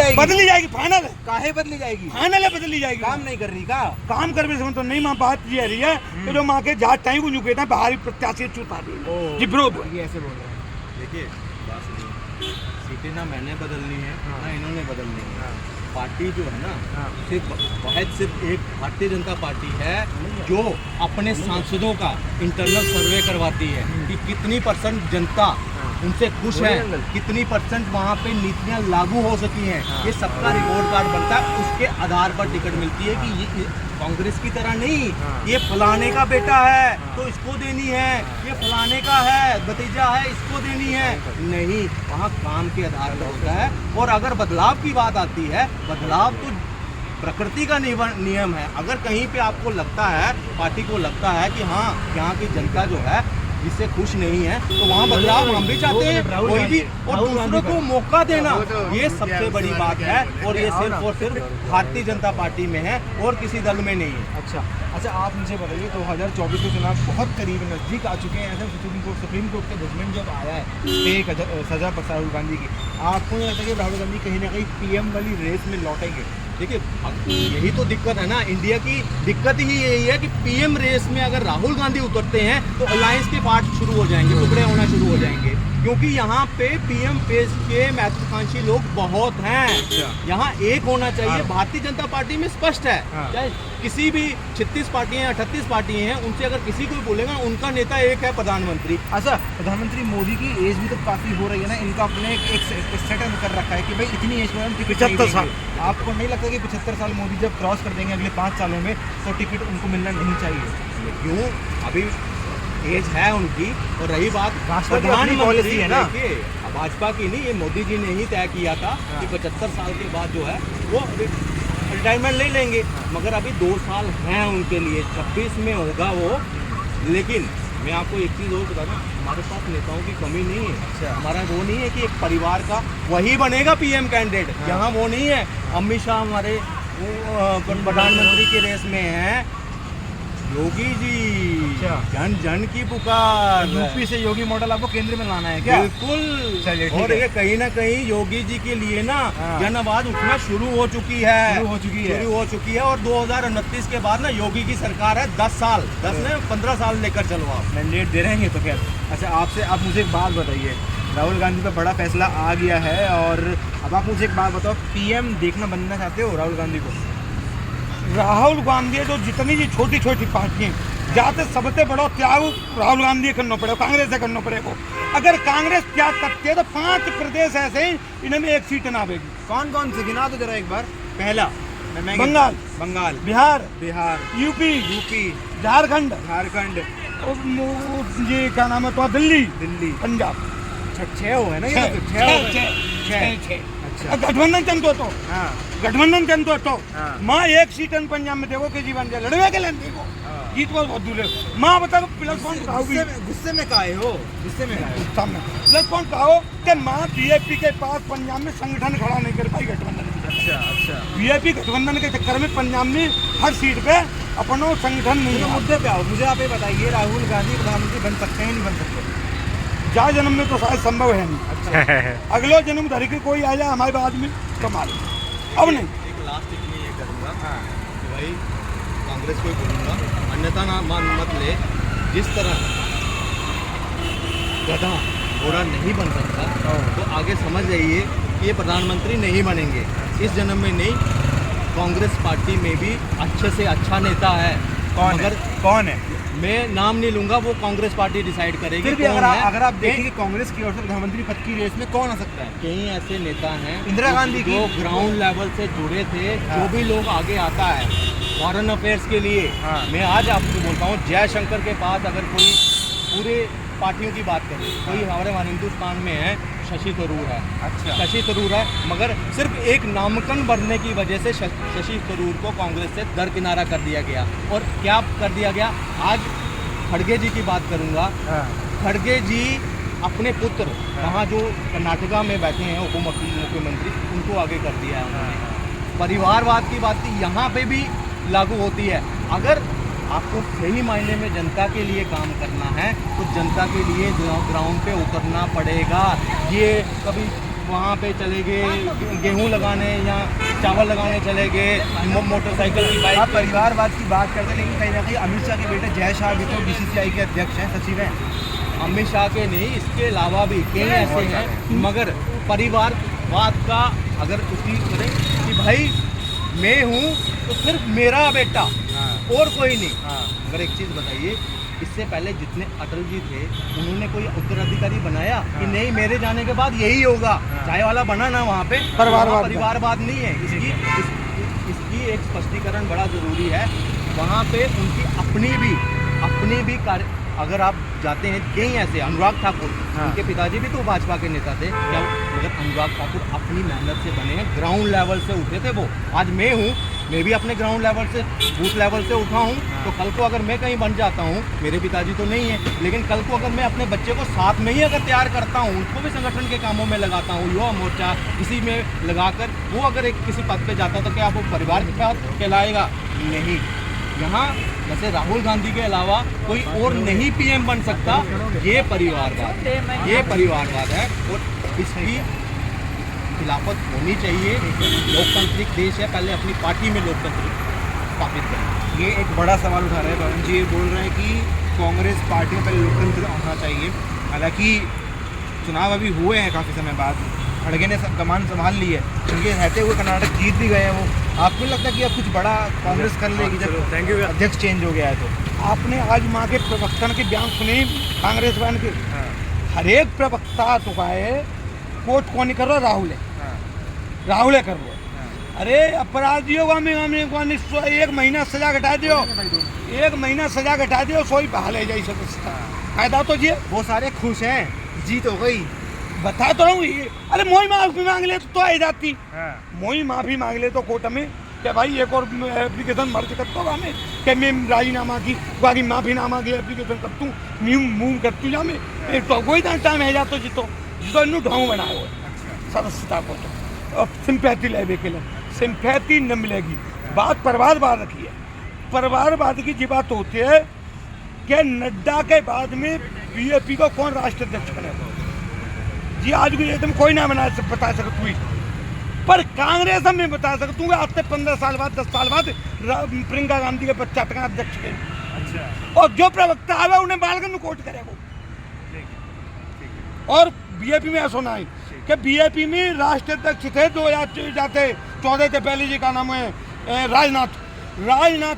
जाएगी? बदली जाएगी, फाइनल है। काहे बदली जाएगी? फाइनल है, बदली जाएगी। काम नहीं कर रही का? काम करने से तो नहीं, माँ बात ये रही है कि जो माँ के जहाँ टाइम को झुके था बाहरी प्रत्याशी चुता दी जी ब्रो। ये ऐसे बोल रहे हैं। देखिए बात सुनिए, सीटें ना मैंने बदलनी है ना इन्होंने बदलनी है। पार्टी जो है ना सिर्फ एक भारतीय जनता पार्टी है जो अपने सांसदों का इंटरनल सर्वे करवाती है कि कितनी % जनता उनसे खुश है, कितनी % वहाँ पे नीतियाँ लागू हो सकी हैं। ये सबका रिपोर्ट कार्ड बनता है, उसके आधार पर टिकट मिलती है कि ये कांग्रेस की तरह नहीं ये फलाने का बेटा है तो इसको देनी है, ये फलाने का है भतीजा है इसको देनी है, नहीं, वहाँ काम के आधार पर होता है। और अगर बदलाव की बात आती है, बदलाव तो प्रकृति का नियम है। अगर कहीं पे आपको लगता है, पार्टी को लगता है कि हाँ यहाँ की जनता जो है जिससे खुश नहीं है, तो वहाँ बदलाव हम भी चाहते हैं, कोई भी, और दूसरों को मौका देना ये सबसे बड़ी बात है। और ये सिर्फ और सिर्फ भारतीय जनता पार्टी में है और किसी दल में नहीं है। अच्छा आप मुझे बताइए, 2024 के चुनाव बहुत करीब नज़दीक आ चुके हैं। ऐसे सुप्रीम कोर्ट का जजमेंट जब आया है सजा पर राहुल गांधी की, आपको नहीं लगता कि राहुल गांधी कहीं ना कहीं PM वाली रेस में लौटेंगे? देखिए यही तो दिक्कत है ना, इंडिया की दिक्कत ही यही है कि PM रेस में अगर राहुल गांधी उतरते हैं तो अलायंस के पार्ट शुरू हो जाएंगे, टुकड़े होना शुरू हो जाएंगे, क्योंकि यहाँ पे PM पेज के महत्वाकांक्षी लोग बहुत हैं। यहाँ एक होना चाहिए। भारतीय जनता पार्टी में स्पष्ट है, चाहे किसी भी 36 पार्टियां 38 पार्टियां हैं, उनसे अगर किसी को बोलेगा उनका नेता एक है प्रधानमंत्री। अच्छा, प्रधानमंत्री मोदी की एज भी तो काफी हो रही है ना, इनका अपने एक सेटअप कर रखा है कि भाई इतनी एज में हम टिकट 75 साल। आपको नहीं लगता कि 75 साल मोदी जब क्रॉस कर देंगे अगले 5 सालों में तो टिकट उनको मिलना नहीं चाहिए? क्यों, अभी एज है उनकी। और रही बात प्रधानमंत्री पॉलिसी है ना, भाजपा की नहीं, ये मोदी जी ने ही तय किया था कि 75 साल के बाद जो है वो रिटायरमेंट ले लेंगे, मगर अभी 2 साल हैं उनके लिए, 26 में होगा वो। लेकिन मैं आपको एक चीज़ और बता दूं, हमारे पास नेताओं की कमी नहीं है। हमारा वो नहीं है कि एक परिवार का वही बनेगा PM कैंडिडेट, यहाँ वो नहीं है। अमित शाह हमारे प्रधानमंत्री की रेस में है, योगी जी जन जन की पुकार। यूपी से योगी मॉडल आपको केंद्र में लाना है क्या? बिल्कुल। और ये कहीं ना कहीं योगी जी के लिए ना जन आवाज उठना शुरू हो चुकी है। और 2029 के बाद ना योगी की सरकार है, 10 साल 15 साल लेकर चलो आप, मैंडेट दे रहेंगे तो क्या। अच्छा आपसे आप मुझे एक बात बताइए, राहुल गांधी पर बड़ा फैसला आ गया है और अब आप मुझे एक बात बताओ, PM देखना बनना चाहते हो राहुल गांधी को? राहुल गांधी जो जितनी भी छोटी छोटी पार्टियां जाते सबसे बड़ा त्याग राहुल गांधी करना पड़ेगा, कांग्रेस से करना पड़ेगा। अगर कांग्रेस त्याग करती है तो 5 प्रदेश ऐसे ही इनमें एक सीट ना आएगी। कौन कौन से गिना तो जरा एक बार। पहला बंगाल, बिहार, यूपी, झारखंड, ये क्या नाम है तो दिल्ली, पंजाब। 6 हो है ना ये? 6। अच्छा, गठबंधन चंदो तो गठबंधन चंदो तो माँ एक सीट पंजाब में देखो के जीवन जा लड़वे के लेने को जीत बहुत दूर है। माँ बता प्लस पॉइंट गुस्से में काहे हो? सामने प्लस पॉइंट कहो कि माँ BJP के पास पंजाब में संगठन खड़ा नहीं कर पाई गठबंधन। अच्छा BJP गठबंधन के चक्कर में पंजाब में हर सीट पे अपना संगठन नहीं है। मुद्दे पे आओ, मुझे आप ये बताइए, राहुल गांधी प्रधानमंत्री बन सकते हैं नहीं बन सकते? जा जन्म में तो शायद संभव है नहीं। अच्छा अगलो जन्म धर के कोई आ जाए हमारे बाद में कमाल, अब नहीं। एक लास्ट इसमें ये करूँगा कि भाई कांग्रेस को ही बोलूँगा, अन्यथा ना मत ले। जिस तरह गधा घोड़ा नहीं बन सकता तो आगे समझ जाइए कि ये प्रधानमंत्री नहीं बनेंगे इस जन्म में नहीं। कांग्रेस पार्टी में भी अच्छे से अच्छा नेता है। कौन है? मैं नाम नहीं लूंगा, वो कांग्रेस पार्टी डिसाइड करेगी। फिर भी अगर आप देखेंगे कांग्रेस की ओर से प्रधानमंत्री पद की रेस में कौन आ सकता है? कई ऐसे नेता हैं, इंदिरा गांधी जो ग्राउंड लेवल से जुड़े थे, जो भी लोग आगे आता है फॉरेन अफेयर्स के लिए। मैं आज आपको बोलता हूँ, जयशंकर के पास अगर कोई पूरे पार्टियों की बात करें, कोई हमारे हिंदुस्तान में है, शशि थरूर है। अच्छा, शशि थरूर है, मगर सिर्फ एक नामांकन बनने की वजह से शशि थरूर को कांग्रेस से दरकिनारा कर दिया गया। और क्या कर दिया गया? आज खड़गे जी की बात करूंगा। खड़गे जी अपने पुत्र वहाँ जो कर्नाटका में बैठे हैं उप मुख्यमंत्री, उनको आगे कर दिया है उन्होंने। परिवारवाद की बात की यहाँ पे भी लागू होती है। अगर आपको सही मायने में जनता के लिए काम करना है तो जनता के लिए ग्राउंड पे उतरना पड़ेगा। ये कभी वहाँ पे चले गए गेहूँ लगाने या चावल लगाने चले गए, मोटरसाइकिल की बाइक। आप परिवारवाद की बात करते हैं, लेकिन कहीं ना कहीं अमित शाह के बेटे जय शाह भी तो बीसीसीआई के अध्यक्ष हैं, सचिव हैं। अमित शाह के नहीं, इसके अलावा भी कई ऐसे हैं, मगर परिवारवाद का अगर उसी करें कि भाई मैं हूँ तो सिर्फ मेरा बेटा और कोई नहीं। अगर एक चीज़ बताइए, इससे पहले जितने अटल जी थे उन्होंने कोई उत्तराधिकारी बनाया कि नहीं मेरे जाने के बाद यही होगा, चाय वाला बना ना वहाँ पे, परिवारवाद नहीं है। इसकी एक स्पष्टीकरण बड़ा ज़रूरी है। वहाँ पे उनकी अपनी भी कार्य, अगर आप जाते हैं कई ऐसे, अनुराग ठाकुर उनके पिताजी भी तो भाजपा के नेता थे क्या, मगर अनुराग ठाकुर अपनी मेहनत से बने हैं, ग्राउंड लेवल से उठे थे वो। आज मैं हूँ, मैं भी अपने ग्राउंड लेवल से, बूथ लेवल से उठा हूँ, तो कल को अगर मैं कहीं बन जाता हूँ, मेरे पिताजी तो नहीं है, लेकिन कल को अगर मैं अपने बच्चे को साथ में ही अगर तैयार करता हूँ, उसको भी संगठन के कामों में लगाता हूँ, युवा मोर्चा इसी में लगाकर, वो अगर एक किसी पद पे जाता तो क्या वो परिवार के साथ कहलाएगा? नहीं। यहाँ जैसे राहुल गांधी के अलावा कोई और नहीं पीएम बन सकता, ये परिवारवाद है और इसकी खिलाफत होनी चाहिए। लोकतांत्रिक देश है, पहले अपनी पार्टी में लोकतंत्र स्थापित करें। ये एक बड़ा सवाल उठा रहे हैं पवन जी, ये बोल रहे हैं कि कांग्रेस पार्टी में पहले लोकतंत्र होना चाहिए। हालांकि चुनाव अभी हुए हैं काफ़ी समय बाद, खड़गे ने कमान संभाल ली है, उनके रहते हुए कर्नाटक जीत भी गए हैं वो। आपको लगता है कि अब कुछ बड़ा कांग्रेस कर लेगी जब अध्यक्ष चेंज हो गया है तो? आपने आज माँ के प्रवक्ता के बयान सुने कांग्रेस वाले के? हर एक प्रवक्ता तो है कोर्ट कौन कर रहा, राहुल है कर रहा है। अरे अपराधियों का मैं 1 महीना सजा घटा दियो, 1 महीना सजा घटा दियो, सोई बहाल है जाए फायदा तो जी। वो सारे खुश हैं, जीत हो गई। बता तो रहा हूँ, अरे मोई माफी मांग ले तो आ जाती, मोई माफी मांग ले तो कोर्ट में कि भाई एक और एप्लीकेशन मर्ज करता होगा हमें कि मैं राजीनामा की बाकी माफीनामा की एप्लीकेशन कर तूँ मूव करती जा मैं तो कोई टाइम है जातो जितो इन्हों ढोंग बनाए हुए सदस्यता को तो अब सिंपैथी लेवे के लिए सिंपैथी न मिलेगी। बात परिवारवाद की है, परिवारवाद की जी बात होती है कि नड्डा के बाद में बीजेपी को कौन राष्ट्रीय अध्यक्ष बनेगा जी, आज भी एकदम कोई ना बता सकता हूँ, पर कांग्रेस हम नहीं बता सकता हूँ। आज से 15 साल बाद 10 साल बाद प्रियंका गांधी के 50 अध्यक्ष के। अच्छा। और जो प्रवक्ता आवे उन्हें बालगन में कोर्ट करेगा। और बीजेपी में ऐसा ना है कि बीजेपी में राष्ट्रीय अध्यक्ष थे 2014 से पहले जी का नाम है राजनाथ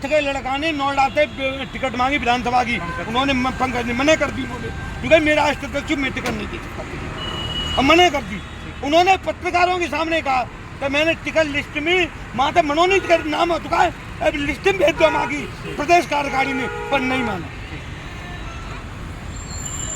के लड़का ने नोएडा से टिकट मांगी विधानसभा की, उन्होंने पंकज ने मना कर दी, क्योंकि मेरा राष्ट्रीय अध्यक्ष मैं टिकट नहीं दे सकता, अब मना कर दी। उन्होंने पत्रकारों के सामने कहा कि मैंने टिकट लिस्ट में माता मनोनीत कर नाम हो चुका है, अब लिस्ट में भेज दो मांगी प्रदेश कार्यकारिणी में, पर नहीं माना।